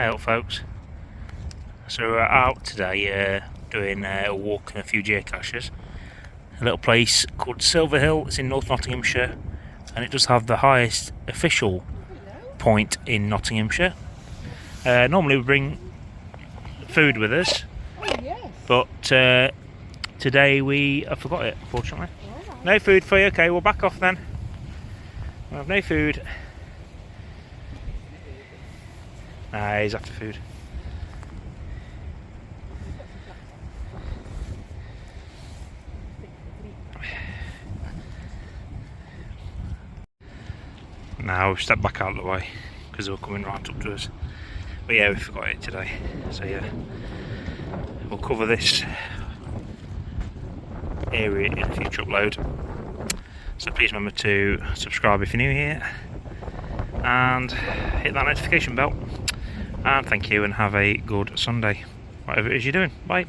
Hey up folks, so we're out today doing a walk and a few geocaches. A little place called Silverhill. It's in North Nottinghamshire and it does have the highest official point in Nottinghamshire. Normally we bring food with us, but today I forgot it, unfortunately. No food for you. Okay, we'll back off then. We have no food. Nah, he's after food. Now we've stepped back out of the way because they were coming right up to us. But yeah, we forgot it today. So yeah, we'll cover this area in a future upload. So please remember to subscribe if you're new here and hit that notification bell. And thank you and have a good Sunday, whatever it is you're doing. Bye.